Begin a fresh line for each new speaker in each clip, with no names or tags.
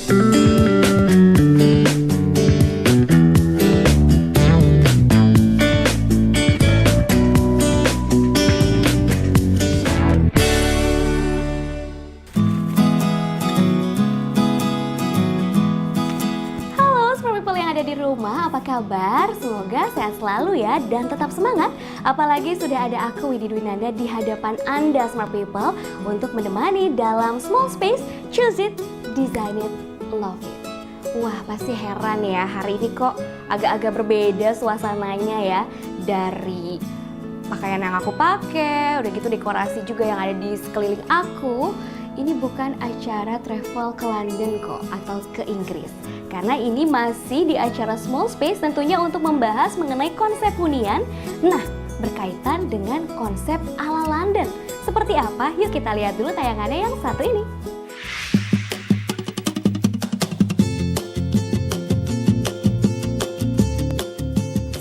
Di rumah, apa kabar? Semoga sehat selalu ya dan tetap semangat. Apalagi sudah ada aku Widi Dwinanda di hadapan Anda Smart People untuk menemani dalam Small Space, Choose It, Design It, Love It. Wah, pasti heran ya, hari ini kok agak-agak berbeda suasananya ya. Dari pakaian yang aku pakai, udah gitu dekorasi juga yang ada di sekeliling aku. Ini bukan acara travel ke London kok, atau ke Inggris. Karena ini masih di acara Small Space tentunya untuk membahas mengenai konsep hunian. Nah, berkaitan dengan konsep ala London. Seperti apa? Yuk kita lihat dulu tayangannya yang satu ini.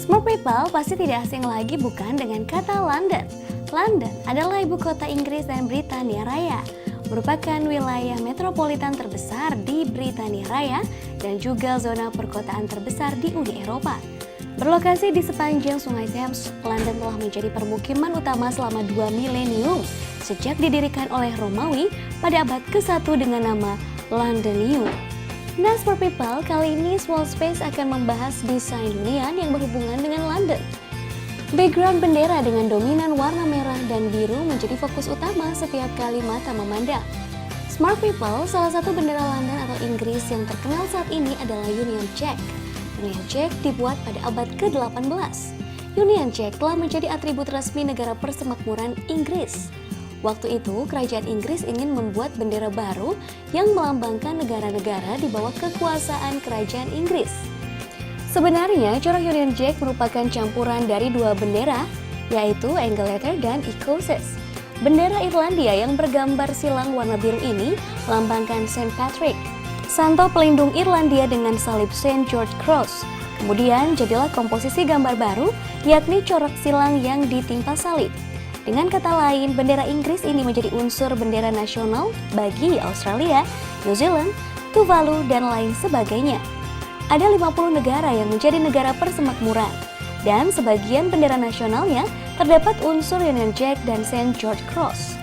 Smart People pasti tidak asing lagi bukan dengan kata London. London adalah ibu kota Inggris dan Britania Raya. Merupakan wilayah metropolitan terbesar di Britania Raya dan juga zona perkotaan terbesar di Uni Eropa. Berlokasi di sepanjang Sungai Thames, London telah menjadi permukiman utama selama 2 milenium sejak didirikan oleh Romawi pada abad ke-1 dengan nama Londinium. Nah, Smart People, kali ini Small Space akan membahas desain hunian yang berhubungan dengan London. Background bendera dengan dominan warna merah dan biru menjadi fokus utama setiap kali mata memandang. Smart People, salah satu bendera London atau Inggris yang terkenal saat ini adalah Union Jack. Union Jack dibuat pada abad ke-18. Union Jack telah menjadi atribut resmi negara persemakmuran Inggris. Waktu itu, kerajaan Inggris ingin membuat bendera baru yang melambangkan negara-negara di bawah kekuasaan kerajaan Inggris. Sebenarnya, corak Union Jack merupakan campuran dari dua bendera, yaitu Angleter dan Escocese. Bendera Irlandia yang bergambar silang warna biru ini melambangkan Saint Patrick, santo pelindung Irlandia dengan salib Saint George Cross. Kemudian jadilah komposisi gambar baru, yakni corak silang yang ditimpa salib. Dengan kata lain, bendera Inggris ini menjadi unsur bendera nasional bagi Australia, New Zealand, Tuvalu, dan lain sebagainya. Ada 50 negara yang menjadi negara persemakmuran, dan sebagian bendera nasionalnya terdapat unsur Union Jack dan Saint George Cross.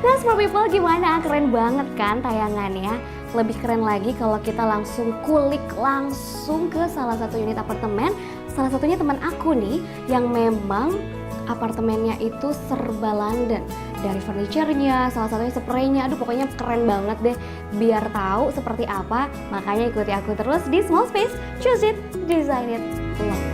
Nah, Smart People, gimana? Keren banget kan tayangannya? Lebih keren lagi kalau kita langsung kulik langsung ke salah satu unit apartemen. Salah satunya teman aku nih, yang memang apartemennya itu serba London. Dari furniturnya, salah satunya spraynya, aduh pokoknya keren banget deh. Biar tahu seperti apa, makanya ikuti aku terus di Small Space, Choose It, Design It, Love It.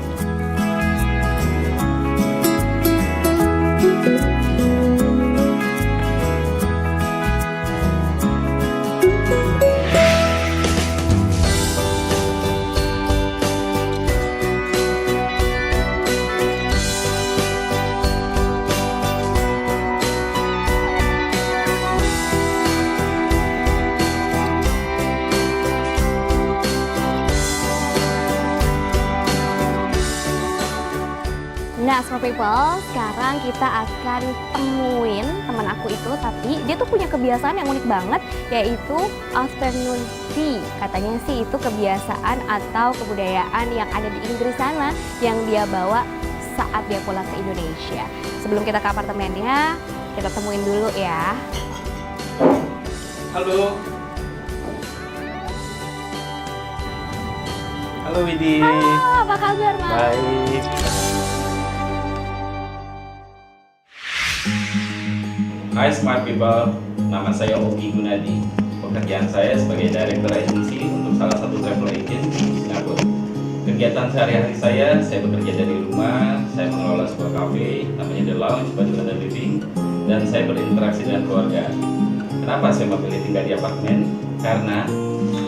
Nah, Smart People, sekarang kita akan temuin teman aku itu, tapi dia tuh punya kebiasaan yang unik banget, yaitu afternoon tea. Katanya sih itu kebiasaan atau kebudayaan yang ada di Inggris sana, yang dia bawa saat dia pulang ke Indonesia. Sebelum kita ke apartemennya, kita temuin dulu ya.
Halo. Halo Widi.
Halo, apa kabar Mas?
Baik. Hai Smart People, nama saya Ogi Gunadi. Pekerjaan saya sebagai Director Agency untuk salah satu travel agent di Singapura. Kegiatan sehari-hari saya bekerja dari rumah, saya mengelola sebuah cafe, namanya The Lounge, Batu Bata Living, dan saya berinteraksi dengan keluarga. Kenapa saya memilih tinggal di apartemen? Karena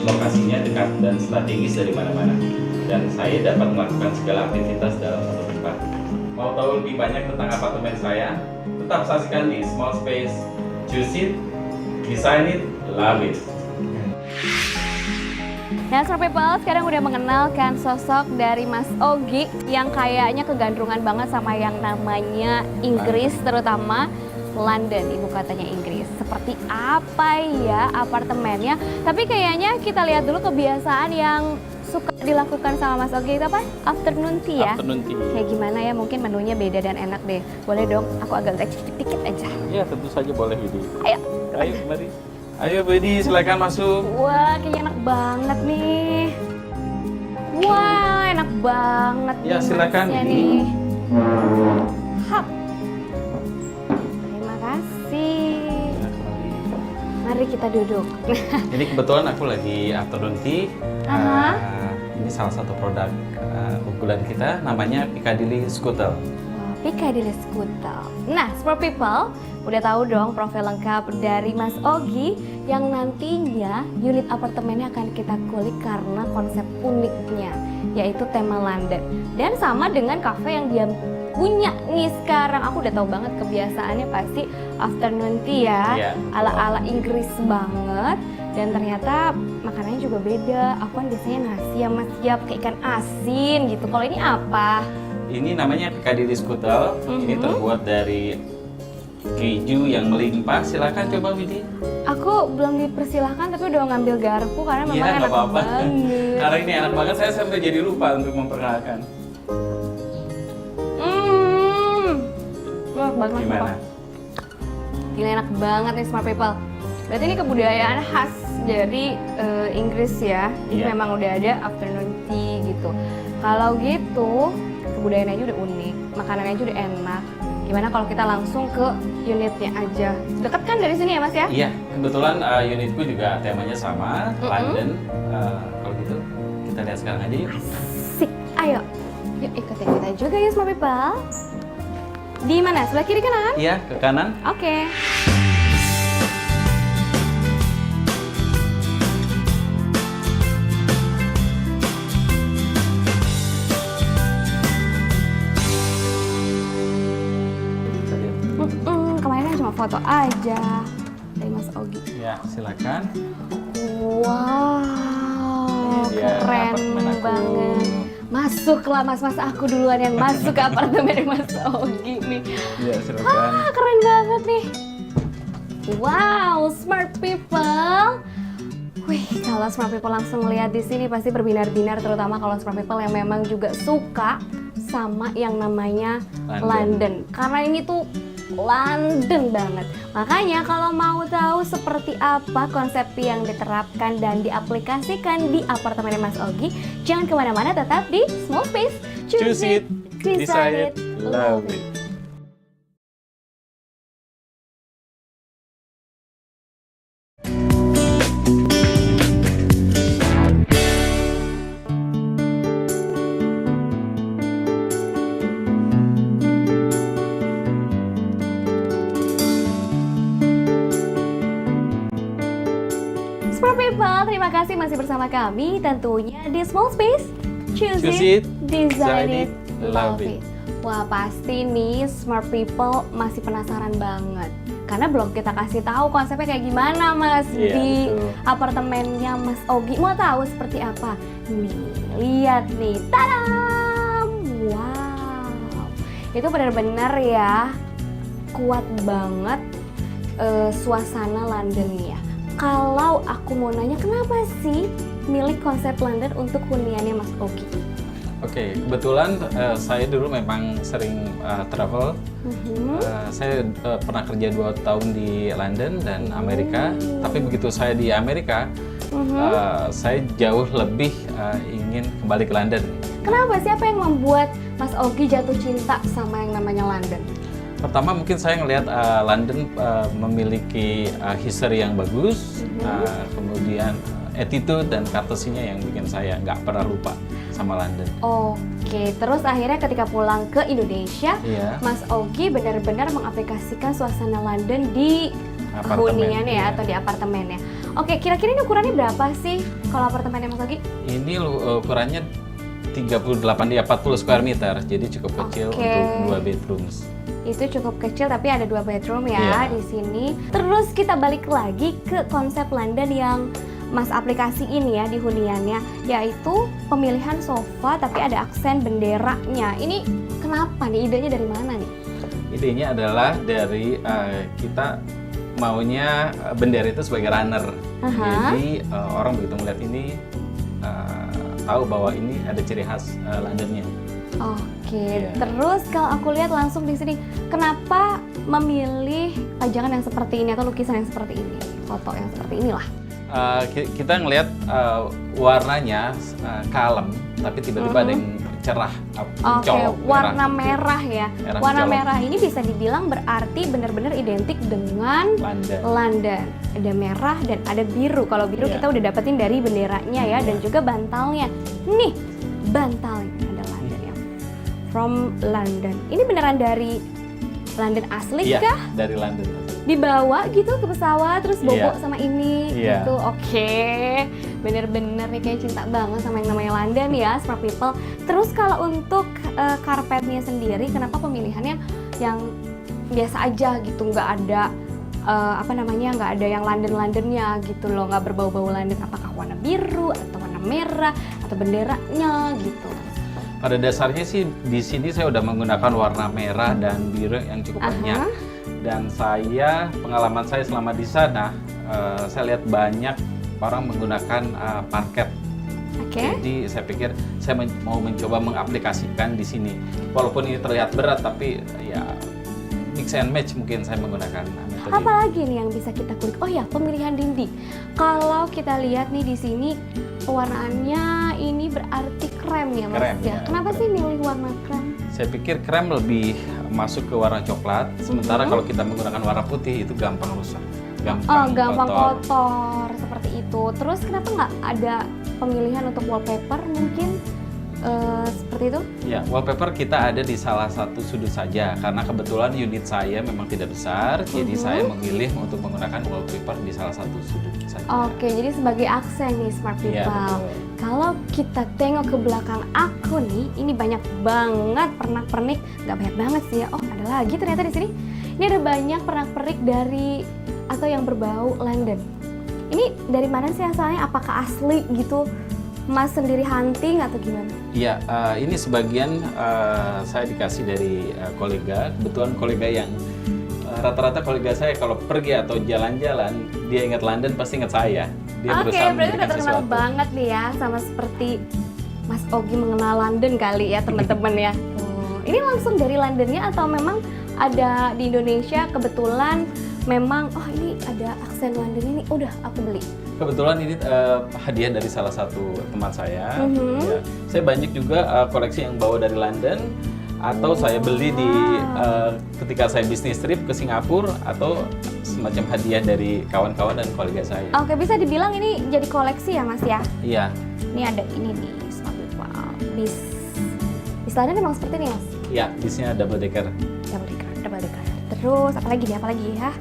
lokasinya dekat dan strategis dari mana-mana, dan saya dapat melakukan segala aktivitas dalam satu tempat. Mau tahu lebih banyak tentang apartemen saya? Tetap saksikan di Small Space, Choose It, Design It, Love It.
Nah, Smart People, sekarang udah mengenalkan sosok dari Mas Ogi yang kayaknya kegandrungan banget sama yang namanya Inggris, terutama London, ibu kotanya Inggris. Seperti apa ya apartemennya? Tapi kayaknya kita lihat dulu kebiasaan yang suka dilakukan sama Mas Ogi itu apa? Afternoon tea ya?
Afternoon tea.
Kayak gimana ya? Mungkin menunya beda dan enak deh. Boleh dong? Aku agak cicip dikit aja.
Ya tentu saja boleh Widi.
Ayo.
Ayo mari. Ayo Widi, silakan masuk.
Wah, kayaknya enak banget nih. Wah, enak banget.
Ya, silakan,
masnya
Bibi.
nih. Hap. Terima kasih. Mari kita duduk.
Ini kebetulan aku lagi afternoon tea.
Aha.
Ini salah satu produk unggulan kita, namanya Piccadilly Scuttle.
Piccadilly Scuttle. Nah, Smart People, udah tahu dong profil lengkap dari Mas Ogi yang nantinya unit apartemennya akan kita kulik karena konsep uniknya, yaitu tema London. Dan sama dengan cafe yang dia punya nih sekarang. Aku udah tahu banget kebiasaannya pasti afternoon tea ya,
Iya,
ala-ala Inggris banget. Dan ternyata makanannya juga beda. Aku kan biasanya nasi sama siap kayak ikan asin gitu. Kalau ini apa?
Ini namanya Piccadilly Scuttle. Ini terbuat dari keju yang melimpah. Silakan coba Widi.
Aku belum dipersilahkan tapi udah ngambil garpu karena memang
Iya, nggak
enak
apa-apa.
banget.
Karena ini enak banget, saya sampai jadi lupa untuk memperkenalkan.
Wah, banget Mas
Gimana?
Papa. Gila enak banget nih Smart People. Berarti ini kebudayaan khas dari Inggris ya. Jadi
Iya.
memang udah ada afternoon tea gitu. Kalau gitu kebudayaannya aja udah unik, makanannya aja udah enak. Gimana kalau kita langsung ke unitnya aja? Deket kan dari sini ya Mas ya?
Iya, kebetulan unitku juga temanya sama, London. Kalau gitu, kita lihat sekarang aja yuk.
Asik, ayo. Yuk ikutin kita juga ya Smart People. Di mana? Sebelah kiri kanan?
Iya, ke kanan.
Oke. Kemarin kan cuma foto aja dari Mas Ogi.
Ya, silakan.
Wow,
Ini dia
keren
apartemen aku.
banget. Masuklah mas-mas, aku duluan yang masuk ke apartemen Mas Ogi nih.
Iya, silakan.
Keren banget nih. Wow, Smart People. Wih, kalau Smart People langsung lihat di sini pasti berbinar-binar, terutama kalau Smart People yang memang juga suka sama yang namanya London. Karena ini tuh London banget. Makanya kalau mau tahu seperti apa konsep yang diterapkan dan diaplikasikan di apartemen Mas Ogi, jangan kemana-mana, tetap di Small Space.
Choose it, decide it, love it.
Smart People, terima kasih masih bersama kami tentunya di Small Space. Choose it, decide it, love it. Wah, pasti nih Smart People masih penasaran banget. Karena belum kita kasih tahu konsepnya kayak gimana Mas
Iya,
di
betul.
apartemennya Mas Ogi. Mau tahu seperti apa? Nih, lihat nih. Tadam! Wow. Itu benar-benar ya kuat banget suasana Londonnya. Kalau aku mau nanya, kenapa sih milih konsep London untuk huniannya Mas Ogi?
Oke, kebetulan saya dulu memang sering travel. Saya pernah kerja 2 tahun di London dan Amerika. Tapi begitu saya di Amerika, saya jauh lebih ingin kembali ke London.
Kenapa? Siapa yang membuat Mas Ogi jatuh cinta sama yang namanya London?
Pertama mungkin saya ngelihat London memiliki history yang bagus, kemudian attitude dan courtesy-nya yang bikin saya nggak pernah lupa sama London.
Oke, terus akhirnya ketika pulang ke Indonesia,
Iya.
Mas Ogi benar-benar mengaplikasikan suasana London di
Apartemen,
huniannya ya,
iya.
atau di apartemennya. Oke, kira-kira ini ukurannya berapa sih kalau apartemennya Mas Ogi?
Ini ukurannya 38 dia 40 square meter, jadi cukup kecil
Oke.
untuk 2 bedrooms.
Itu cukup kecil tapi ada 2 bedroom ya
Iya.
di sini. Terus kita balik lagi ke konsep London yang Mas aplikasiin ya di huniannya, yaitu pemilihan sofa tapi ada aksen benderanya. Ini kenapa nih? Idenya dari mana nih?
idenya adalah dari kita maunya bendera itu sebagai runner. Jadi orang begitu melihat ini tahu bahwa ini ada ciri khas Londonnya.
Oke, terus kalau aku lihat langsung di sini, kenapa memilih pajangan yang seperti ini atau lukisan yang seperti ini, foto yang seperti inilah?
Kita ngelihat warnanya kalem, tapi tiba-tiba ada yang cerah, mencolok.
Warna merah ya. Warna
mencolok.
merah ini bisa dibilang berarti benar-benar identik dengan London. Ada merah dan ada biru. Kalau biru kita udah dapetin dari benderanya ya, dan juga bantalnya. Nih, bantalnya ada London ya. From London. Ini beneran dari London asli kah?
Iya, dari London.
Dibawa gitu ke pesawat terus bobo sama ini gitu. Oke. Bener-bener nih kayak cinta banget sama yang namanya London ya, Smart People. Terus kalau untuk karpetnya sendiri, kenapa pemilihannya yang biasa aja gitu, nggak ada nggak ada yang Londonnya gitu loh, nggak berbau-bau London? Apakah warna biru atau warna merah atau benderanya gitu?
Pada dasarnya sih di sini saya udah menggunakan warna merah dan biru yang cukup banyak. Dan pengalaman saya selama di sana, saya lihat banyak orang menggunakan parket. Jadi saya pikir saya mau mencoba mengaplikasikan di sini. Walaupun ini terlihat berat, tapi ya mix and match mungkin saya menggunakan metode.
Apalagi nih yang bisa kita kulik? Oh ya, pemilihan dinding. Kalau kita lihat nih di sini pewarnaannya ini berarti krem ya, Mas?
Krem, ya.
Kenapa sih milih warna krem?
Saya pikir krem lebih masuk ke warna coklat, sementara kalau kita menggunakan warna putih itu gampang rusak,
gampang kotor seperti itu. Terus kenapa nggak ada pemilihan untuk wallpaper mungkin seperti itu?
Ya, wallpaper kita ada di salah satu sudut saja, karena kebetulan unit saya memang tidak besar, jadi saya memilih untuk menggunakan wallpaper di salah satu sudut saja.
Oke, jadi sebagai aksen nih Smart People.
Iya,
kalau kita tengok ke belakang aku nih, ini banyak banget pernak-pernik, nggak banyak banget sih ya. Oh, ada lagi ternyata di sini. Ini ada banyak pernak-pernik dari atau yang berbau London. Ini dari mana sih asalnya? Apakah asli gitu? Mas sendiri hunting atau gimana?
Iya, ini sebagian saya dikasih dari kolega. Kebetulan kolega yang rata-rata kolega saya kalau pergi atau jalan-jalan, dia ingat London pasti ingat saya. Dia berusaha
berarti udah terkenal
sesuatu.
banget nih ya, sama seperti Mas Ogi mengenal London kali ya teman-teman ya. Ini langsung dari Londonnya atau memang ada di Indonesia kebetulan memang ini ada aksen London ini, udah aku beli.
Kebetulan ini hadiah dari salah satu teman saya. Ya. Saya banyak juga koleksi yang bawa dari London, atau saya beli di ketika saya bisnis trip ke Singapura, atau semacam hadiah dari kawan-kawan dan kolega saya.
Oke, bisa dibilang ini jadi koleksi ya Mas ya?
Iya.
Ini ada ini nih, bis London memang seperti ini Mas?
Iya, bisnya double decker.
Double decker. Terus apalagi ya?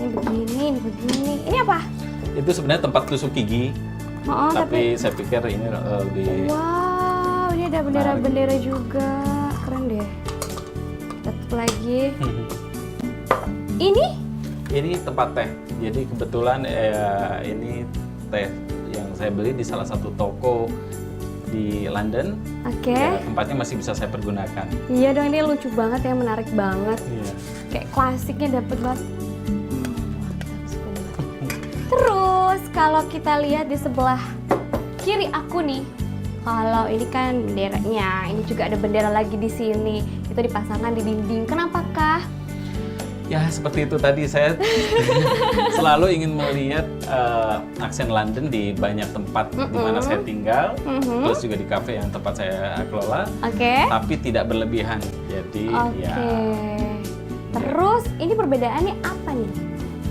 Ini begini. Ini apa?
Itu sebenarnya tempat tusuk gigi. Tapi saya pikir ini lebih.
Wow, ini ada bendera-bendera juga, keren deh. Satu lagi. Ini
tempat teh. Jadi kebetulan ini teh yang saya beli di salah satu toko di London. Ya, tempatnya masih bisa saya pergunakan.
Iya dong, ini lucu banget ya, menarik banget.
Iya.
Kayak klasiknya dapet banget. Terus kalau kita lihat di sebelah kiri aku nih, kalau ini kan benderanya, ini juga ada bendera lagi di sini. Itu dipasangkan di dinding. Kenapakah?
Ya seperti itu tadi, saya selalu ingin melihat aksen London di banyak tempat di mana saya tinggal, plus juga di kafe yang tempat saya kelola, tapi tidak berlebihan. Jadi ya.
Terus ini perbedaannya apa nih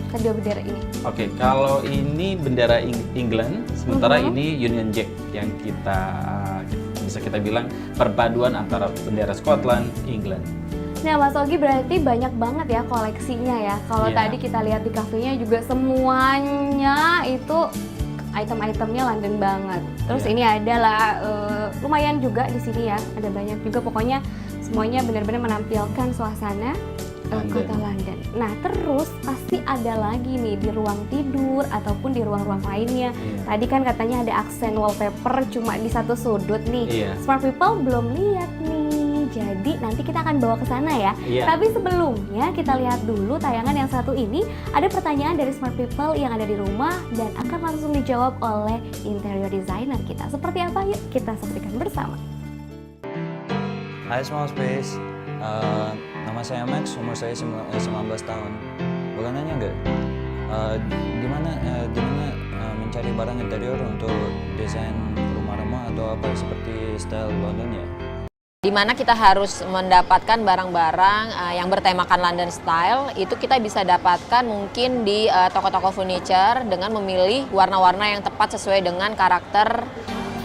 kedua bendera ini?
Oke, kalau ini bendera England, sementara ini Union Jack yang bisa kita bilang perpaduan antara bendera Scotland, England.
Nah, Mas Ogi berarti banyak banget ya koleksinya ya. Kalau tadi kita lihat di kafenya juga semuanya itu item-itemnya London banget. Terus ini adalah lumayan juga di sini ya. Ada banyak juga, pokoknya semuanya benar-benar menampilkan suasana kota London. Nah, terus pasti ada lagi nih di ruang tidur ataupun di ruang-ruang lainnya. Tadi kan katanya ada aksen wallpaper cuma di satu sudut nih. Smart People belum lihat nih. Jadi nanti kita akan bawa ke sana ya.
Iya.
Tapi sebelumnya kita lihat dulu tayangan yang satu ini. Ada pertanyaan dari smart people yang ada di rumah dan akan langsung dijawab oleh interior designer kita. Seperti apa? Yuk kita saksikan bersama.
Hai Small Space, nama saya Max, umur saya 19 tahun. Boleh nanya nggak? Gimana mencari barang interior untuk desain rumah-rumah atau apa seperti style London ya?
Di mana kita harus mendapatkan barang-barang yang bertemakan London style, itu kita bisa dapatkan mungkin di toko-toko furniture dengan memilih warna-warna yang tepat sesuai dengan karakter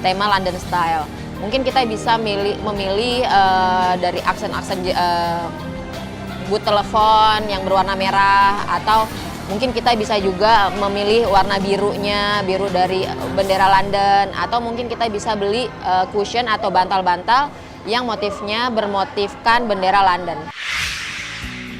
tema London style. Mungkin kita bisa memilih dari aksen-aksen boot telepon yang berwarna merah, atau mungkin kita bisa juga memilih warna birunya, biru dari bendera London, atau mungkin kita bisa beli cushion atau bantal-bantal yang motifnya bermotifkan bendera London.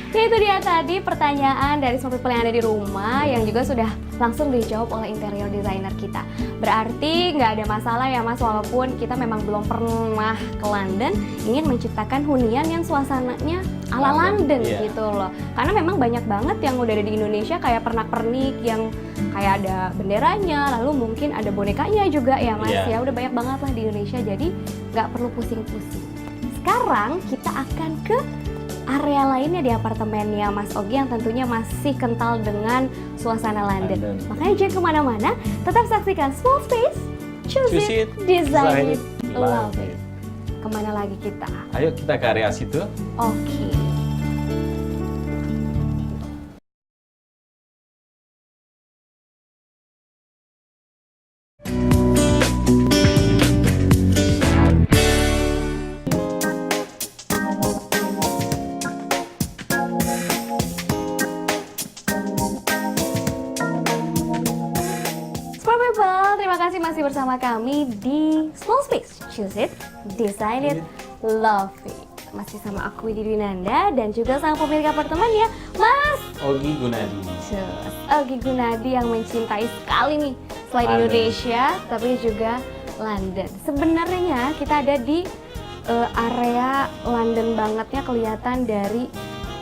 Ya, itu dia tadi pertanyaan dari smart people yang ada di rumah yang juga sudah langsung dijawab oleh interior designer kita. Berarti nggak ada masalah ya Mas, walaupun kita memang belum pernah ke London, ingin menciptakan hunian yang suasananya ala London gitu loh. Karena memang banyak banget yang udah ada di Indonesia kayak pernak-pernik yang kayak ada benderanya, lalu mungkin ada bonekanya juga ya Mas. Ya udah banyak banget lah di Indonesia, jadi nggak perlu pusing-pusing. Sekarang kita akan ke area lainnya di apartemennya Mas Ogi yang tentunya masih kental dengan suasana London. Makanya jangan kemana-mana, tetap saksikan Small Space, Choose It, Design It, Love It. Kemana lagi kita?
Ayo kita ke area situ.
Oke. Smart people, terima kasih masih bersama kami di Small Space, Choose It, Design It, Love It. Masih sama aku Didi Nanda dan juga sang pemilik apartemen ya, Mas
Ogi Gunadi.
Ogi Gunadi yang mencintai sekali nih selain
London.
Indonesia tapi juga London. Sebenarnya kita ada di area London bangetnya, kelihatan dari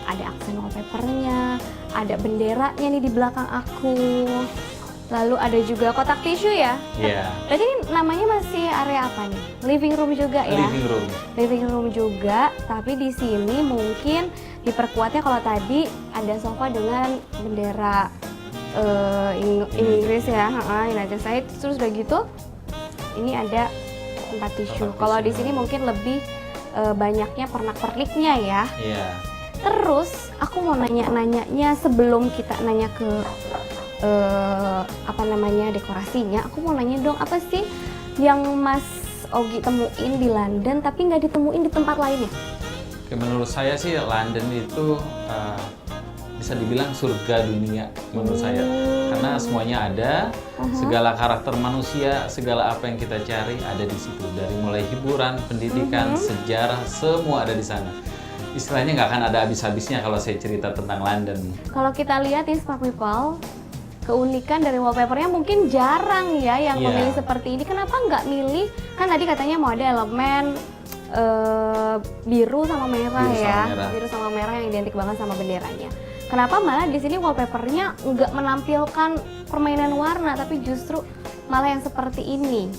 ada aksen wallpapernya, ada benderanya nih di belakang aku. Lalu ada juga kotak tisu ya.
Iya.
Berarti ini namanya masih area apa nih? Living room juga ya?
Living room.
Living room juga, tapi di sini mungkin diperkuatnya kalau tadi ada sofa dengan bendera Inggris ya, United States. Terus udah gitu, ini ada tempat tisu. Kalau di sini mungkin lebih banyaknya pernak-perniknya ya.
Iya.
Terus aku mau nanya-nanyanya sebelum kita nanya ke dekorasinya, aku mau nanya dong, apa sih yang Mas Ogi temuin di London tapi nggak ditemuin di tempat lainnya?
Oke, menurut saya sih London itu bisa dibilang surga dunia menurut saya, karena semuanya ada, segala karakter manusia, segala apa yang kita cari ada di situ, dari mulai hiburan, pendidikan, sejarah, semua ada di sana. Istilahnya nggak akan ada habis-habisnya kalau saya cerita tentang London.
Kalau kita lihat di Smart People, keunikan dari wallpapernya mungkin jarang ya yang memilih seperti ini. Kenapa nggak milih, kan tadi katanya mau ada elemen biru sama merah biru sama merah yang identik banget sama benderanya. Kenapa malah di sini wallpapernya nggak menampilkan permainan warna, tapi justru malah yang seperti ini?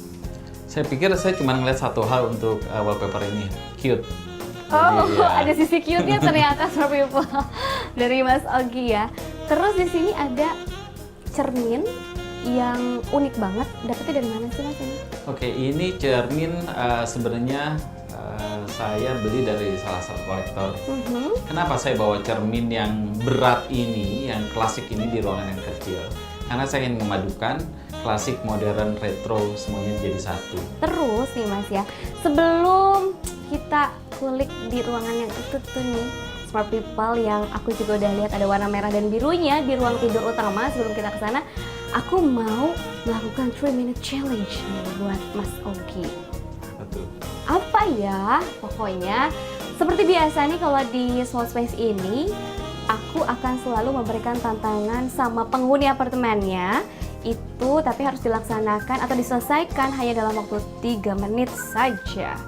Saya pikir saya cuma ngeliat satu hal untuk wallpaper ini, cute.
Oh, ada sisi cute-nya ternyata Smart People dari Mas Ogi ya. Terus di sini ada cermin yang unik banget. Dapetnya dari mana sih Mas ini? Oke,
ini cermin sebenarnya saya beli dari salah satu kolektor. Kenapa saya bawa cermin yang berat ini, yang klasik ini di ruangan yang kecil? Karena saya ingin memadukan klasik, modern, retro, semuanya jadi satu.
Terus nih Mas ya, sebelum kita kulik di ruangan yang itu tuh nih, Smart People, yang aku juga udah lihat ada warna merah dan birunya di ruang tidur utama. Sebelum kita ke sana, aku mau melakukan 3-minute challenge nih buat Mas Ogi.
Betul.
Apa ya? Pokoknya seperti biasa nih kalau di Small Space ini, aku akan selalu memberikan tantangan sama penghuni apartemennya itu, tapi harus dilaksanakan atau diselesaikan hanya dalam waktu 3 menit saja.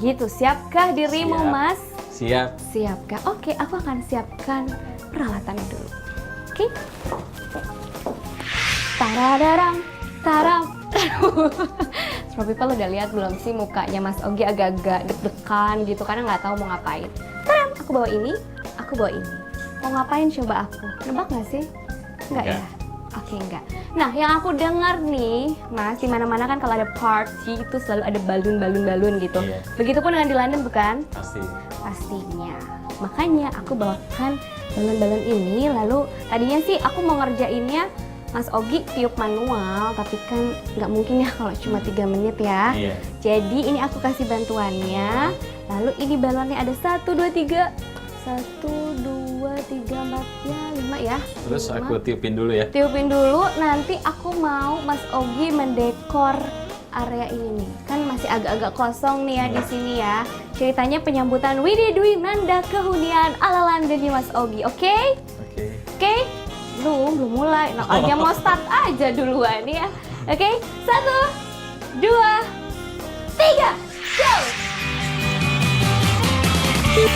gitu. Siapkah dirimu,
Siap.
Mas?
Siap.
Siapkah? Oke, aku akan siapkan peralatannya dulu. Oke. Taradaram, taram. Smart people udah lihat belum sih mukanya Mas Ogi agak-agak deg-degan gitu karena nggak tahu mau ngapain. Taram, aku bawa ini, aku bawa ini. Mau ngapain coba aku? Nebak nggak sih? Enggak ya? Oke, enggak. Nah, yang aku dengar nih, Mas, di mana-mana kan kalau ada party itu selalu ada balon-balon gitu.
Iya.
Begitupun dengan di London, bukan?
Pasti.
Pastinya. Makanya aku bawakan balon-balon ini, lalu tadinya sih aku mau ngerjainnya Mas Ogi tiup manual, tapi kan nggak mungkin ya kalau cuma 3 menit ya.
Iya.
Jadi ini aku kasih bantuannya, lalu ini balonnya ada 1, 2, 3. 1, 2, 3, 4, ya 5 ya.
Terus
5.
aku tiupin dulu ya.
Tiupin dulu, nanti aku mau Mas Ogi mendekor area ini nih. Kan masih agak-agak kosong nih ya di sini ya. Ceritanya penyambutan Widhi Dwinanda kehunian ala Londonnya Mas Ogi, oke?
Oke.
Oke? Belum mulai. Nah, aja mau start aja duluan ya. Oke? 1, 2, 3, go! Terus.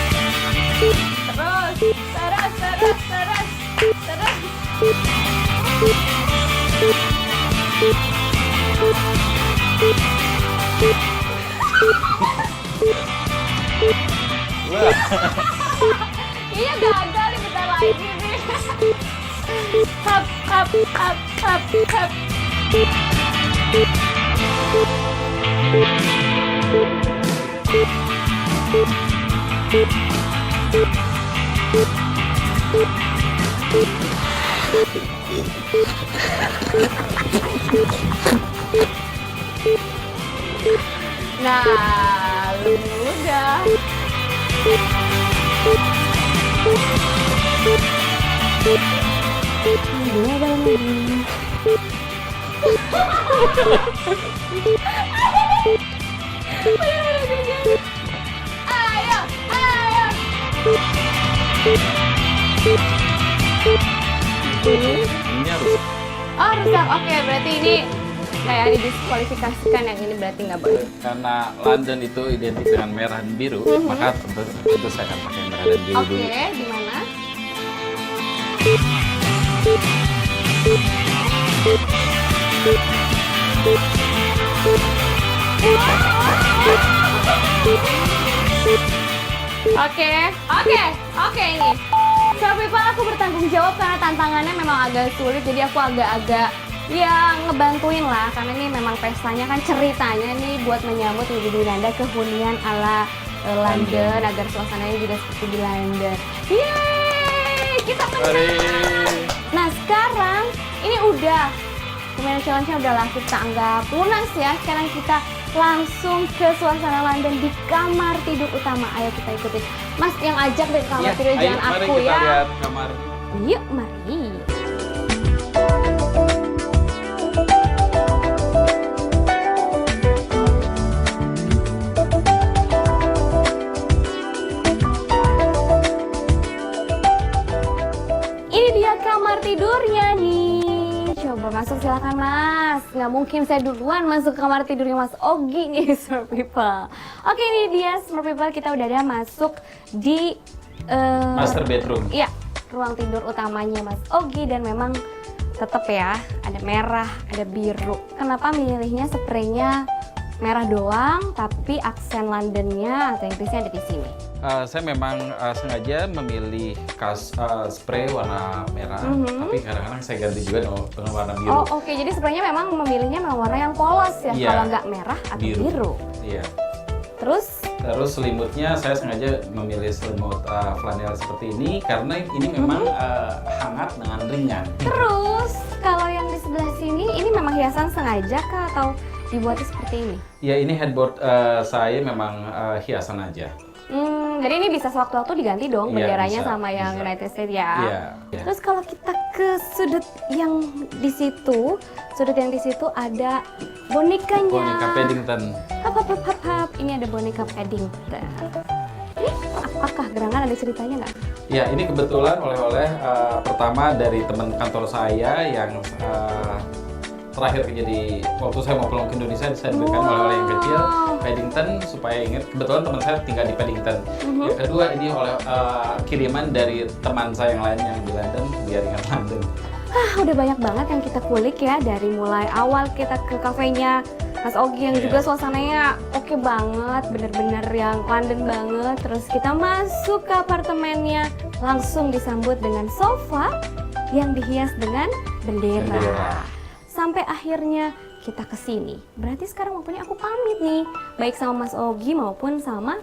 Iya gagal nih, bentar lagi nih. Hap. Nah, udah. Ini ada lagi. Ayo.
Ini harus.
Oh, rusak. Oke, berarti ini kayak didiskualifikasikan, yang ini berarti nggak boleh.
Karena London itu identik dengan merah dan biru, maka tentu saya akan pakai merah dan biru
Oke,
dulu.
gimana? Oke ini. Smart people, aku bertanggung jawab karena tantangannya memang agak sulit, jadi aku agak-agak ya ngebantuin lah, karena ini memang pestanya kan ceritanya nih buat menyambut Widhi Dwinanda kehunian ala London agar suasananya juga seperti di London. Yeay, kita menang. Nah sekarang ini udah Permainan challenge-nya udahlah kita anggap lunas ya. Sekarang kita langsung ke suasana London di kamar tidur utama. Ayo kita ikutin. Mas yang ajak dari kamar tidur, jangan
mari
aku
kita
ya.
lihat kamar.
Yuk, mari. Ini dia kamar tidurnya nih. Coba masuk, silakan Mas. Nggak mungkin saya duluan masuk kamar tidurnya Mas Ogi nih, Smart People. Oke, ini dia Smart People, kita udah ada masuk di
Master bedroom.
iya, ruang tidur utamanya Mas Ogi, dan memang tetap ya ada merah, ada biru. Kenapa milihnya spraynya merah doang, tapi aksen Londonnya atau Inggrisnya ada di sini?
Saya memang sengaja memilih spray warna merah, tapi kadang-kadang saya ganti juga dengan warna biru.
Oh oke, jadi spraynya memang memilihnya memang warna yang polos ya,
Iya.
kalau nggak merah atau biru.
Iya.
Terus
Selimutnya saya sengaja memilih selimut flanel seperti ini karena ini memang hangat dengan ringan.
Terus kalau yang di sebelah sini ini memang hiasan sengaja kah atau dibuatnya seperti ini?
Ya, ini headboard saya memang hiasan aja.
Jadi ini bisa sewaktu-waktu diganti dong
Iya,
benderanya
bisa,
sama yang
bisa.
United States ya.
Iya. Iya.
Terus kalau kita ke sudut yang di situ, ada bonekanya.
Boneka Paddington.
Hap. Ini ada boneka Paddington. Ini apakah gerangan, ada ceritanya nggak?
Ya, ini kebetulan oleh-oleh pertama dari teman kantor saya yang terakhir jadi waktu saya mau pulang ke Indonesia saya diberikan oleh-oleh yang kecil Paddington supaya ingat, kebetulan teman saya tinggal di Paddington. Yang kedua ini oleh kiriman dari teman saya yang lain yang di London biar ingat London.
Udah banyak banget yang kita kulik ya, dari mulai awal kita ke kafenya Mas Ogi yang juga suasananya oke banget, bener-bener yang London banget. Terus kita masuk ke apartemennya, langsung disambut dengan sofa yang dihias dengan bendera. Sampai akhirnya kita kesini. Berarti sekarang waktunya aku pamit nih, baik sama Mas Ogi maupun sama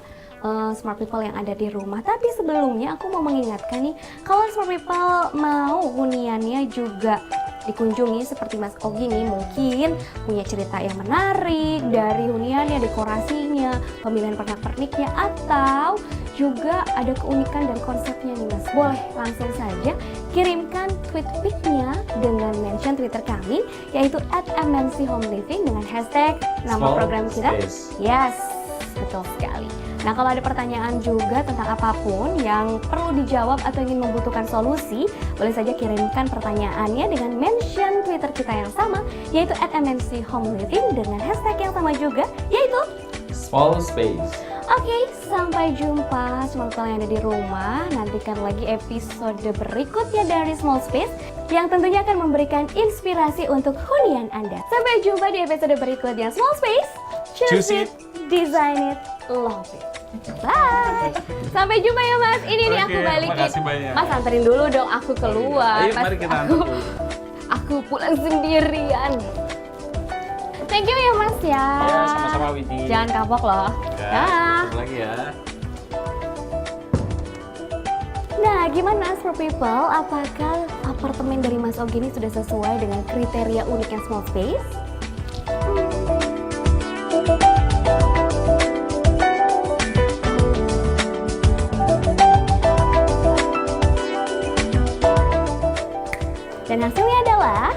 smart people yang ada di rumah. Tapi sebelumnya aku mau mengingatkan nih, kalau smart people mau huniannya juga dikunjungi seperti Mas Ogi nih, mungkin punya cerita yang menarik dari huniannya, dekorasinya, pemilihan pernak-perniknya, atau juga ada keunikan dan konsepnya nih Mas, boleh langsung saja kirimkan tweet pic-nya dengan mention Twitter kami, yaitu @MNCHomeLiving dengan hashtag nama
Small
program kita.
Space.
Yes, betul sekali. Nah, kalau ada pertanyaan juga tentang apapun yang perlu dijawab atau ingin membutuhkan solusi, boleh saja kirimkan pertanyaannya dengan mention Twitter kita yang sama, yaitu @MNCHomeLiving dengan hashtag yang sama juga, yaitu
Small Space.
Oke, sampai jumpa smart people yang ada di rumah. Nantikan lagi episode berikutnya dari Small Space yang tentunya akan memberikan inspirasi untuk hunian Anda. Sampai jumpa di episode berikutnya Small Space. Choose it, design it, love it. Bye. Sampai jumpa ya Mas. Ini nih aku
Oke,
balikin.
makasih banyak.
Mas anterin dulu dong aku keluar.
Ayo, mari kita antar dulu.
Aku pulang sendirian. Thank you ya Mas ya.
Ya, sama-sama Widi.
Jangan kapok loh.
Ya,
Dah.
ketemu lagi ya.
Nah, gimana smart people? Apakah apartemen dari Mas Ogi ini sudah sesuai dengan kriteria uniknya small space? Dan hasilnya adalah